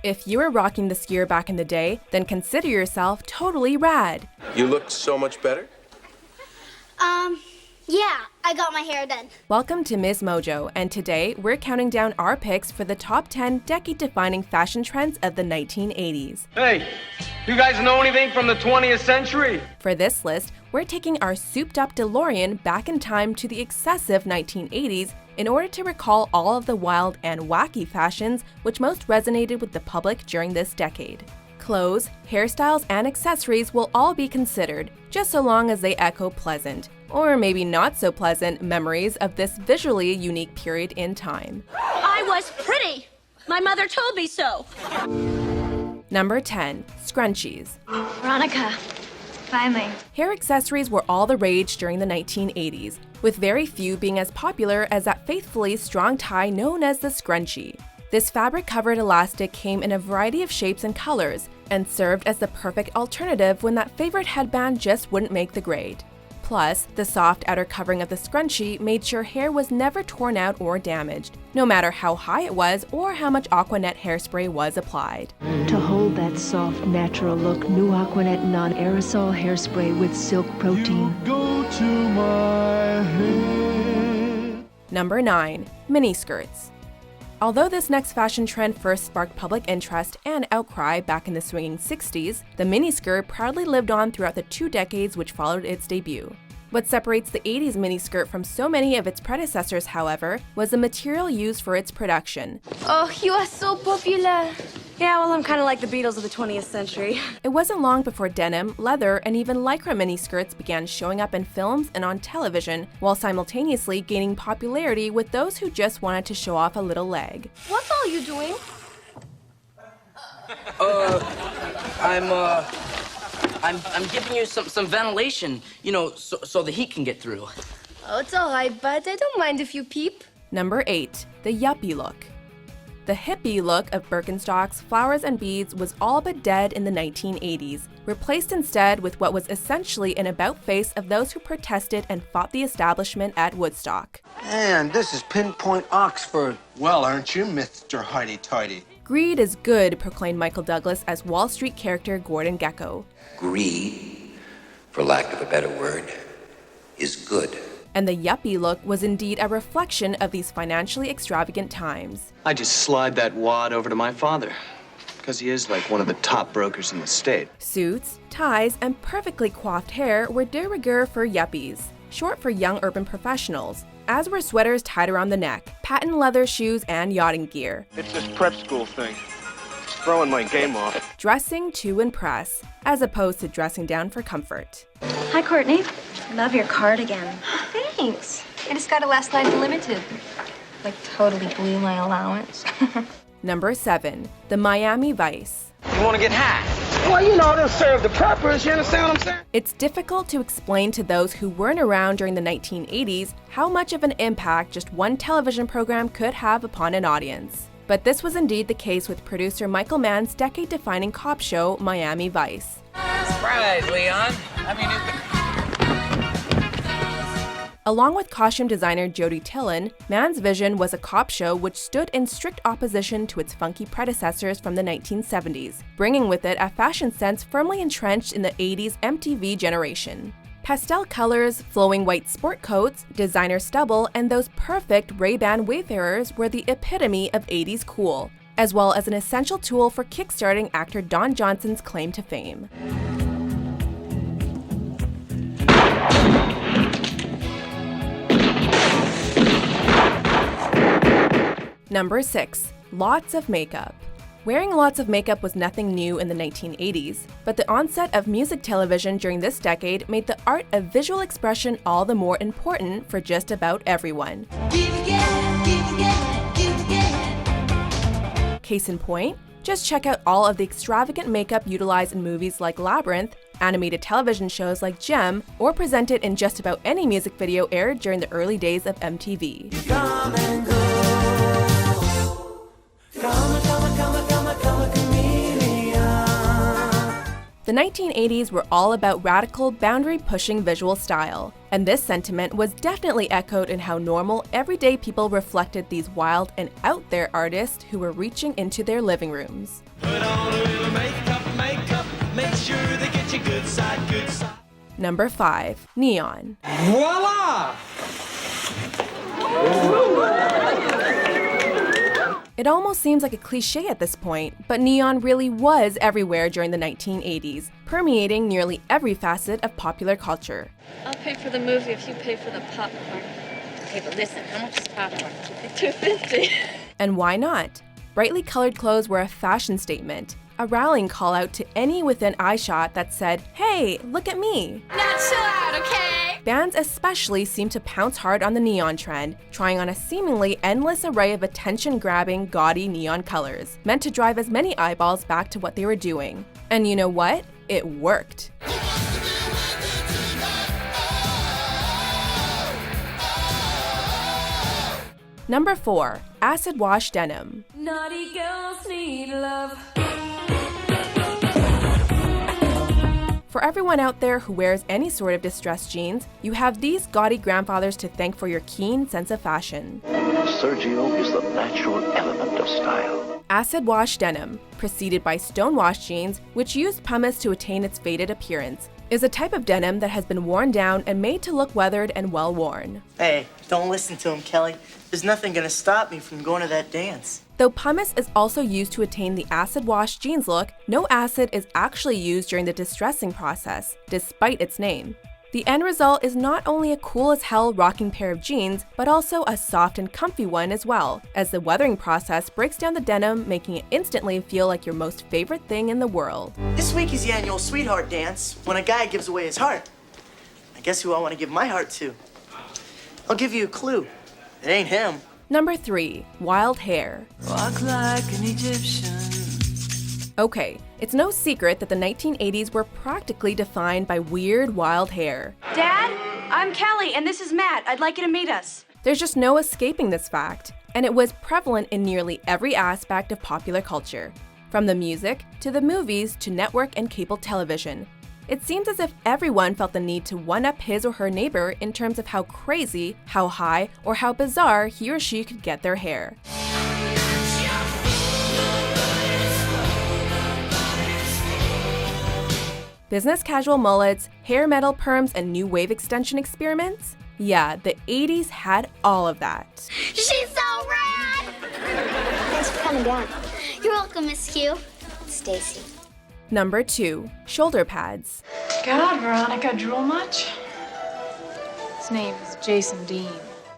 If you were rocking the skier back in the day, then consider yourself totally rad. You look so much better. Yeah, I got my hair done. Welcome to MsMojo, and today we're counting down our picks for the top 10 decade-defining fashion trends of the 1980s. Hey, you guys know anything from the 20th century? For this list, we're taking our souped-up DeLorean back in time to the excessive 1980s in order to recall all of the wild and wacky fashions which most resonated with the public during this decade. Clothes, hairstyles, and accessories will all be considered, just so long as they echo pleasant, or maybe not so pleasant, memories of this visually unique period in time. I was pretty! My mother told me so! Number 10. Scrunchies. Veronica, finally. Hair accessories were all the rage during the 1980s, with very few being as popular as that faithfully strong tie known as the scrunchie. This fabric-covered elastic came in a variety of shapes and colors, and served as the perfect alternative when that favorite headband just wouldn't make the grade. Plus, the soft outer covering of the scrunchie made sure hair was never torn out or damaged, no matter how high it was or how much Aquanet hairspray was applied. To hold that soft, natural look, new Aquanet non-aerosol hairspray with silk protein. Go to my head. Number 9. Miniskirts. Although this next fashion trend first sparked public interest and outcry back in the swinging 60s, the miniskirt proudly lived on throughout the 2 decades which followed its debut. What separates the 80s miniskirt from so many of its predecessors, however, was the material used for its production. Oh, you are so popular. Yeah, well, I'm kind of like the Beatles of the 20th century. It wasn't long before denim, leather, and even lycra miniskirts began showing up in films and on television, while simultaneously gaining popularity with those who just wanted to show off a little leg. What are you doing? I'm giving you some ventilation, you know, so the heat can get through. Oh, it's all right, bud. I don't mind if you peep. Number 8. The Yuppie Look. The hippie look of Birkenstocks, flowers, and beads was all but dead in the 1980s, replaced instead with what was essentially an about-face of those who protested and fought the establishment at Woodstock. And this is pinpoint Oxford. Well, aren't you, Mr. Hoity-Toity? Greed is good, proclaimed Michael Douglas as Wall Street character Gordon Gekko. Greed, for lack of a better word, is good. And the yuppie look was indeed a reflection of these financially extravagant times. I just slide that wad over to my father, because he is like one of the top brokers in the state. Suits, ties, and perfectly coiffed hair were de rigueur for yuppies, short for young urban professionals, as were sweaters tied around the neck, patent leather shoes, and yachting gear. It's this prep school thing. It's throwing my game off. Dressing to impress, as opposed to dressing down for comfort. Hi, Courtney. Love your cardigan. Thanks. I just got it last night limited. Like, totally blew my allowance. Number 7. The Miami Vice. You want to get high? Well, you know, it'll serve the purpose. You understand what I'm saying? It's difficult to explain to those who weren't around during the 1980s how much of an impact just one television program could have upon an audience. But this was indeed the case with producer Michael Mann's decade-defining cop show, Miami Vice. Surprise, Leon. Along with costume designer Jody Tillon, Mann's vision was a cop show which stood in strict opposition to its funky predecessors from the 1970s, bringing with it a fashion sense firmly entrenched in the 80s MTV generation. Pastel colors, flowing white sport coats, designer stubble, and those perfect Ray-Ban Wayfarers were the epitome of 80s cool, as well as an essential tool for kickstarting actor Don Johnson's claim to fame. Number 6. Lots of makeup. Wearing lots of makeup was nothing new in the 1980s, but the onset of music television during this decade made the art of visual expression all the more important for just about everyone. Case in point, just check out all of the extravagant makeup utilized in movies like Labyrinth, animated television shows like Gem, or presented in just about any music video aired during the early days of MTV. The 1980s were all about radical, boundary-pushing visual style, and this sentiment was definitely echoed in how normal, everyday people reflected these wild and out-there artists who were reaching into their living rooms. Put on a little makeup, make sure they get you good side, good side. Number 5. Neon. Voila! It almost seems like a cliche at this point, but neon really was everywhere during the 1980s, permeating nearly every facet of popular culture. I'll pay for the movie if you pay for the popcorn. Okay, but listen, how much is popcorn? $2.50. And why not? Brightly colored clothes were a fashion statement, a rallying call out to any within eyeshot that said, "Hey, look at me." Now chill out, okay? Bands especially seemed to pounce hard on the neon trend, trying on a seemingly endless array of attention-grabbing, gaudy neon colors, meant to drive as many eyeballs back to what they were doing. And you know what? It worked. Number 4. Acid-Washed Denim. Naughty girls need love. For everyone out there who wears any sort of distressed jeans, you have these gaudy grandfathers to thank for your keen sense of fashion. Sergio is the natural element of style. Acid-Washed Denim, preceded by Stone-Washed jeans, which used pumice to attain its faded appearance, is a type of denim that has been worn down and made to look weathered and well-worn. Hey, don't listen to him, Kelly. There's nothing gonna stop me from going to that dance. Though pumice is also used to attain the acid-washed jeans look, no acid is actually used during the distressing process, despite its name. The end result is not only a cool-as-hell rocking pair of jeans, but also a soft and comfy one as well, as the weathering process breaks down the denim, making it instantly feel like your most favorite thing in the world. This week is the annual sweetheart dance, when a guy gives away his heart. I guess who I want to give my heart to? I'll give you a clue. It ain't him. Number 3. Wild hair. Walk like an Egyptian. Okay, it's no secret that the 1980s were practically defined by weird, wild hair. Dad, I'm Kelly, and this is Matt. I'd like you to meet us. There's just no escaping this fact, and it was prevalent in nearly every aspect of popular culture, from the music, to the movies, to network and cable television. It seems as if everyone felt the need to one-up his or her neighbor in terms of how crazy, how high, or how bizarre he or she could get their hair. Business casual mullets, hair metal perms, and new wave extension experiments? Yeah, the 80s had all of that. She's so rad! Thanks for coming down. You're welcome, Miss Q. Stacy. Number 2. Shoulder pads. God, Veronica, drool much? His name is Jason Dean.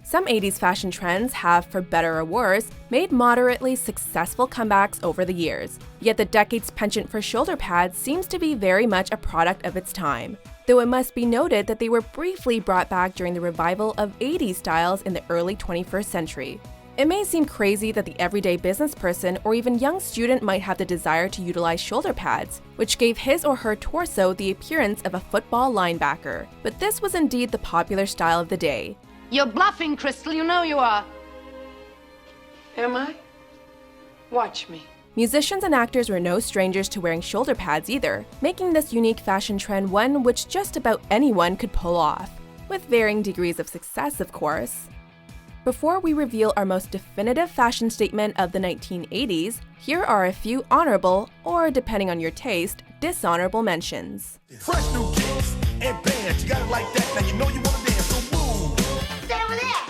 Some 80s fashion trends have, for better or worse, made moderately successful comebacks over the years. Yet the decade's penchant for shoulder pads seems to be very much a product of its time. Though it must be noted that they were briefly brought back during the revival of 80s styles in the early 21st century. It may seem crazy that the everyday business person or even young student might have the desire to utilize shoulder pads, which gave his or her torso the appearance of a football linebacker. But this was indeed the popular style of the day. You're bluffing, Crystal. You know you are. Am I? Watch me. Musicians and actors were no strangers to wearing shoulder pads either, making this unique fashion trend one which just about anyone could pull off. With varying degrees of success, of course. Before we reveal our most definitive fashion statement of the 1980s, here are a few honorable, or depending on your taste, dishonorable mentions. Fresh new kicks and bands. You got it like that. Now you know you want to dance. So move. Stay over there.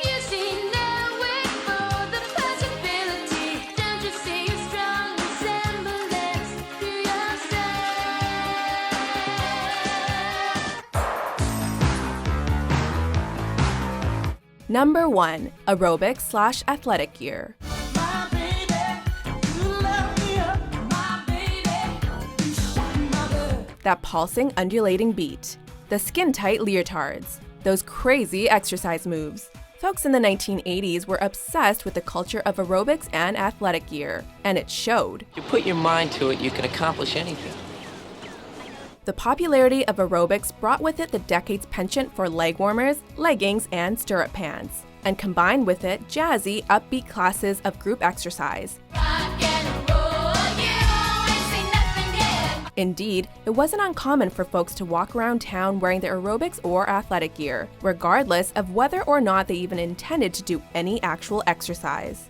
You see no way for the possibility. Don't you see a strong resemblance to yourself? Number 1. Aerobic/athletic gear. My baby, you love me up. My baby, mother. That pulsing, undulating beat. The skin-tight leotards. Those crazy exercise moves. Folks in the 1980s were obsessed with the culture of aerobics and athletic gear, and it showed. You put your mind to it, you can accomplish anything. The popularity of aerobics brought with it the decade's penchant for leg warmers, leggings, and stirrup pants, and combined with it jazzy, upbeat classes of group exercise. Indeed, it wasn't uncommon for folks to walk around town wearing their aerobics or athletic gear, regardless of whether or not they even intended to do any actual exercise.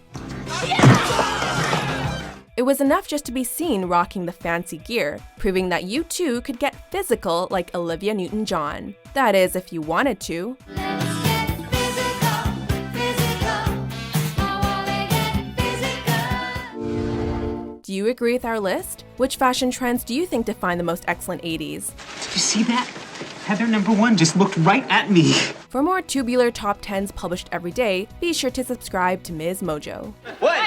It was enough just to be seen rocking the fancy gear, proving that you too could get physical like Olivia Newton-John. That is, if you wanted to. Do you agree with our list? Which fashion trends do you think define the most excellent 80s? Did you see that? Heather #1 just looked right at me. For more tubular top 10s published every day, be sure to subscribe to MsMojo. What?